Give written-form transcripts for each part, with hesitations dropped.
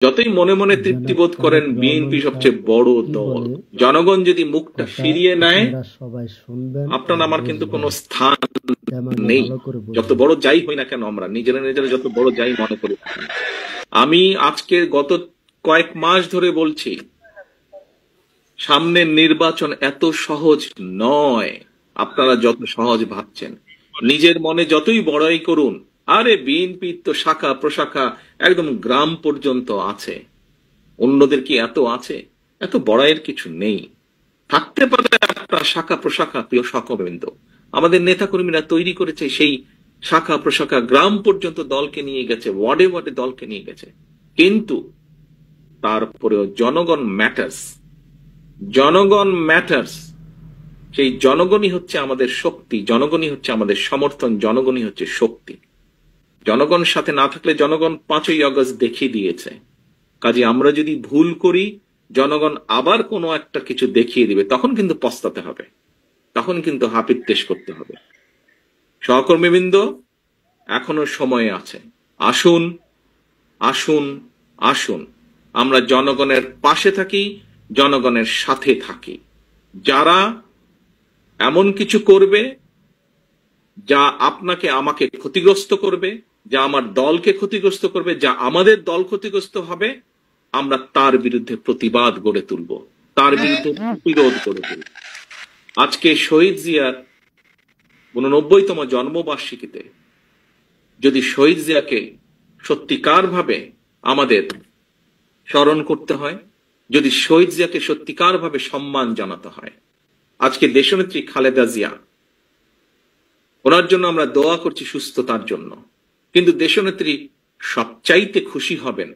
যতই মনে মনে তৃপ্তি বোধ করেন বিএনপি সবচেয়ে বড় দল, জনগণ যদি মুখটা ফিরিয়ে নেয় আপনার আমার কিন্তু কোনো স্থান নেই। যত বড় যাই হই না কেন, আমরা নিজেরা নিজেরা যত বড় যাই মনে করি। আমি আজকে গত কয়েক মাস ধরে বলছি, সামনের নির্বাচন এত সহজ নয় আপনারা যত সহজ ভাবছেন। নিজের মনে যতই বড়াই করুন, আরে বিএনপি তো শাখা প্রশাখা একদম গ্রাম পর্যন্ত আছে, অন্যদের কি এত আছে? এত বড়াইয়ের কিছু নেই। থাকতে পারে আপনার শাখা প্রশাখা, প্রিয় সহকর্মীবৃন্দ, আমাদের নেতাকর্মীরা তৈরি করেছে সেই শাখা প্রশাখা, গ্রাম পর্যন্ত দলকে নিয়ে গেছে, ওয়ার্ডে ওয়ার্ডে দলকে নিয়ে গেছে। কিন্তু তারপরেও জনগণ ম্যাটার্স, জনগণ ম্যাটার্স। সেই জনগণই হচ্ছে আমাদের শক্তি, জনগণই হচ্ছে আমাদের সমর্থন, জনগণই হচ্ছে শক্তি। জনগণ সাথে না থাকলে জনগণ 5ই আগস্ট দেখিয়ে দিয়েছে। কাজে আমরা যদি ভুল করি, জনগণ আবার কোনো একটা কিছু দেখিয়ে দিবে, তখন কিন্তু পস্তাতে হবে, তখন কিন্তু হাপিত্তেশ করতে হবে। সহকর্মীবৃন্দ, এখনো সময় আছে। আসুন আসুন আসুন, আমরা জনগণের পাশে থাকি, জনগণের সাথে থাকি। যারা এমন কিছু করবে যা আপনাকে আমাকে ক্ষতিগ্রস্ত করবে, যা আমার দলকে ক্ষতিগ্রস্ত করবে, যা আমাদের দল ক্ষতিগ্রস্ত হবে, আমরা তার বিরুদ্ধে প্রতিবাদ গড়ে তুলব, তার বিরুদ্ধে প্রতিরোধ গড়ে তুলব। আজকে শহীদ জিয়ার 89তম জন্মবার্ষিকীতে যদি শহীদ জিয়াকে সত্যিকার ভাবে আমাদের স্মরণ করতে হয়, যদি শহীদ জিয়াকে সত্যিকার ভাবে সম্মান জানাতে হয়, আজকে দেশনেত্রী খালেদা জিয়া, ওনার জন্য আমরা দোয়া করছি সুস্থতার জন্য, কিন্তু দেশনেত্রী সবচাইতে খুশি হবেন,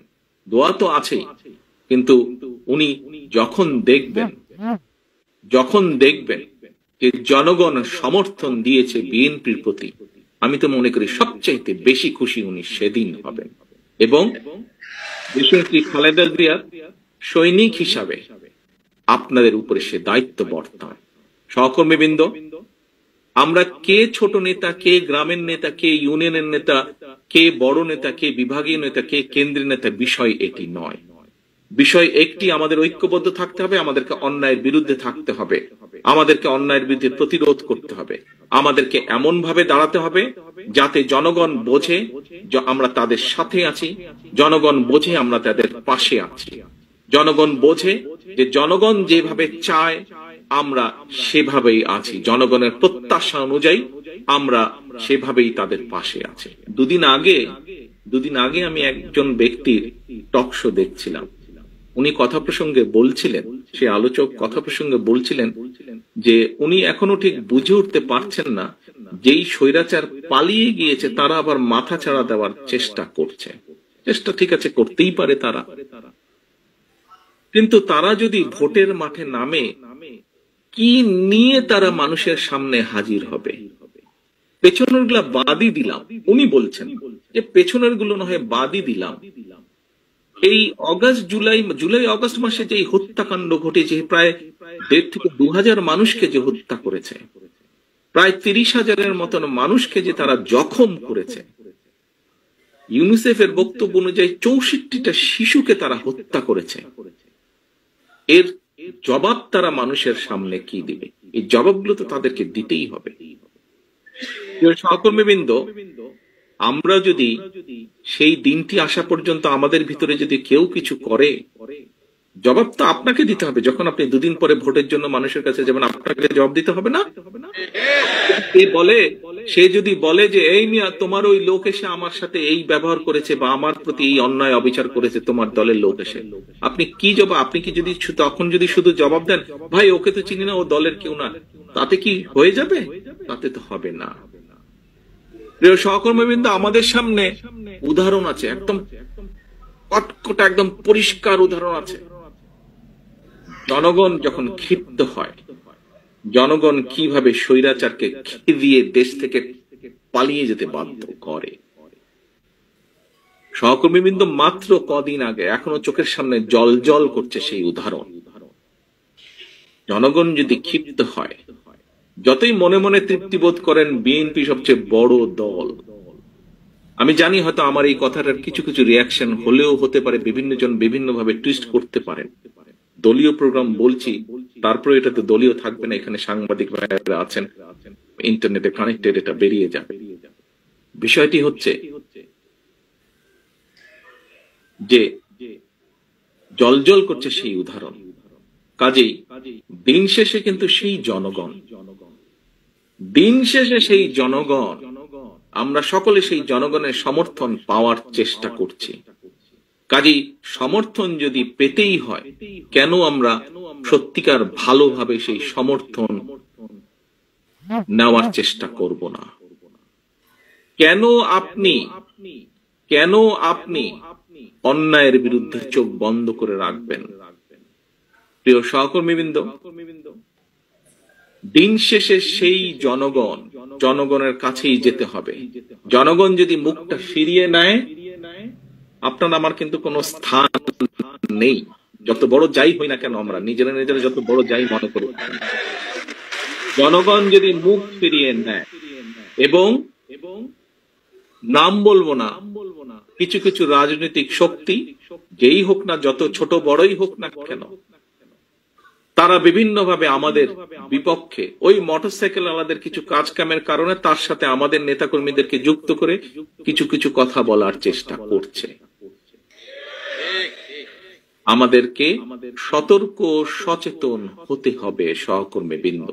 দোয়া তো আছেই, কিন্তু উনি যখন দেখবেন যে জনগণ সমর্থন দিয়েছে বিএনপির প্রতি, আমি তো মনে করি সবচাইতে বেশি খুশি উনি সেদিন হবেন। এবং দেশনেত্রী খালেদা জিয়ার সৈনিক হিসাবে আপনাদের উপরে সে দায়িত্ব বর্তায়। সহকর্মীবৃন্দ, আমরা কে ছোট নেতা, কে গ্রামের নেতা, কে ইউনিয়নের নেতা, কে বড় নেতা, কে বিভাগীয় নেতা, কে কেন্দ্রীয় নেতা, বিষয় এটি নয়। বিষয় একটি, আমাদের ঐক্যবদ্ধ থাকতে হবে, আমাদেরকে অন্যায়ের বিরুদ্ধে থাকতে হবে, আমাদেরকে অন্যায়ের বিরুদ্ধে প্রতিরোধ করতে হবে, আমাদেরকে এমন ভাবে দাঁড়াতে হবে যাতে জনগণ বোঝে আমরা তাদের সাথে আছি, জনগণ বোঝে আমরা তাদের পাশে আছি, জনগণ বোঝে যে জনগণ যেভাবে চায় আমরা সেভাবেই আছি, জনগণের প্রত্যাশা অনুযায়ী আমরা সেভাবেই তাদের পাশে আছি। দুদিন আগে আমি একজন ব্যক্তির টক শো দেখছিলাম। উনি কথা প্রসঙ্গে বলছিলেন, সে আলোচক কথা প্রসঙ্গে বলছিলেন যে উনি এখনো ঠিক বুঝে উঠতে পারছেন না, যেই স্বৈরাচার পালিয়ে গিয়েছে তারা আবার মাথা ছাড়া দেওয়ার চেষ্টা করছে। চেষ্টা ঠিক আছে, করতেই পারে তারা, কিন্তু তারা যদি ভোটের মাঠে নামে, কি নিয়ে তারা মানুষের সামনে হাজির হবে? পেছনের গুলা বাদই দিলাম, উনি বলছেন যে পেছনের গুলো না হয় বাদই দিলাম, এই জুলাই অগস্ট মাসে যে হত্যাকাণ্ড ঘটেছে, প্রায় 1.5 থেকে 2,000 মানুষকে যে হত্যা করেছে, প্রায় 30,000-এর মতন মানুষকে যে তারা জখম করেছে, ইউনিসেফের বক্তব্য অনুযায়ী 64টা শিশুকে তারা হত্যা করেছে, এর জবাব তারা মানুষের সামনে কি দিবে? এই জবাবগুলো তো তাদেরকে দিতেই হবে। সহকর্মীবৃন্দ, আমরা যদি সেই দিনটি আসা পর্যন্ত আমাদের ভিতরে যদি কেউ কিছু করে, জবাব তো আপনাকে দিতে হবে। যখন আপনি 2 দিন পরে ভোটের জন্য মানুষের কাছে যাবেন, আপনাকে জবাব দিতে হবে না? সে যদি বলে যে এই মিয়া, তোমার ওই লোক এসে আমার সাথে এই ব্যবহার করেছে বা আমার প্রতি এই অন্যায় অবিচার করেছে, তোমার দলের লোক এসে, আপনি কি জবাব? আপনি কি যদি তখন যদি শুধু জবাব দেন ভাই ওকে তো চিনি না, ও দলের কেউ না, তাতে কি হয়ে যাবে? তাতে তো হবে না। প্রিয় সহকর্মীবৃন্দ, আমাদের সামনে উদাহরণ আছে, একদম কটকটা একদম পরিষ্কার উদাহরণ আছে। জনগণ যখন ক্ষিপ্ত হয়, জনগণ কিভাবে স্বৈরাচারকে খেতে দিয়ে দেশ থেকে পালিয়ে যেতে বাধ্য করে। সহকর্মীবৃন্দ, মাত্র কদিন আগে, এখনো চোখের সামনে জল জল করছে সেই উদাহরণ। জনগণ যদি ক্ষিপ্ত হয়, যতই মনে মনে তৃপ্তি বোধ করেন বিএনপি সবচেয়ে বড় দল, আমি জানি হয়তো আমার এই কথাটার কিছু কিছু রিয়াকশন হলেও হতে পারে, বিভিন্ন জন বিভিন্ন ভাবে টুইস্ট করতে পারেন। দলীয় প্রোগ্রাম বলছি, তারপরে এটা তো দলীয় থাকবে না, এখানে সাংবাদিক ভাইরা আছেন, ইন্টারনেটে কানেক্টেড, এটা বেরিয়ে যাবে। বিষয়টি হচ্ছে যে জলজল করছে সেই উদাহরণ। কাজেই দিন শেষে কিন্তু সেই জনগণ, দিন শেষে সেই জনগণ, আমরা সকলে সেই জনগণের সমর্থন পাওয়ার চেষ্টা করছি। কাজেই সমর্থন যদি পেতেই হয়, কেন আমরা সত্যিকার ভালোভাবে সেই সমর্থন নেওয়ার চেষ্টা করব না? কেন আপনি অন্যায়ের বিরুদ্ধে চোখ বন্ধ করে রাখবেন? প্রিয় সহকর্মীবৃন্দ, দিন শেষে সেই জনগণের কাছেই যেতে হবে। জনগণ যদি মুখটা ফিরিয়ে নেয়, আপনার আমার কিন্তু কোনো স্থান নেই। যত বড় যাই হই না কেন, আমরা নিজেরা যত বড় যাই মনে করি, জনগণ যদি মুখ ফিরিয়ে নেয়, এবং নাম বলবো না, কিছু কিছু রাজনৈতিক শক্তি, যেই হোক না, যত ছোট বড়ই হোক না কেন, তারা বিভিন্নভাবে আমাদের বিপক্ষে, ওই মোটরসাইকেল আলাদের কিছু কাজ কামের কারণে তার সাথে আমাদের নেতাকর্মীদেরকে যুক্ত করে কিছু কিছু কথা বলার চেষ্টা করছে। আমাদেরকে সতর্ক সচেতন হতে হবে সহকর্মীবৃন্দ।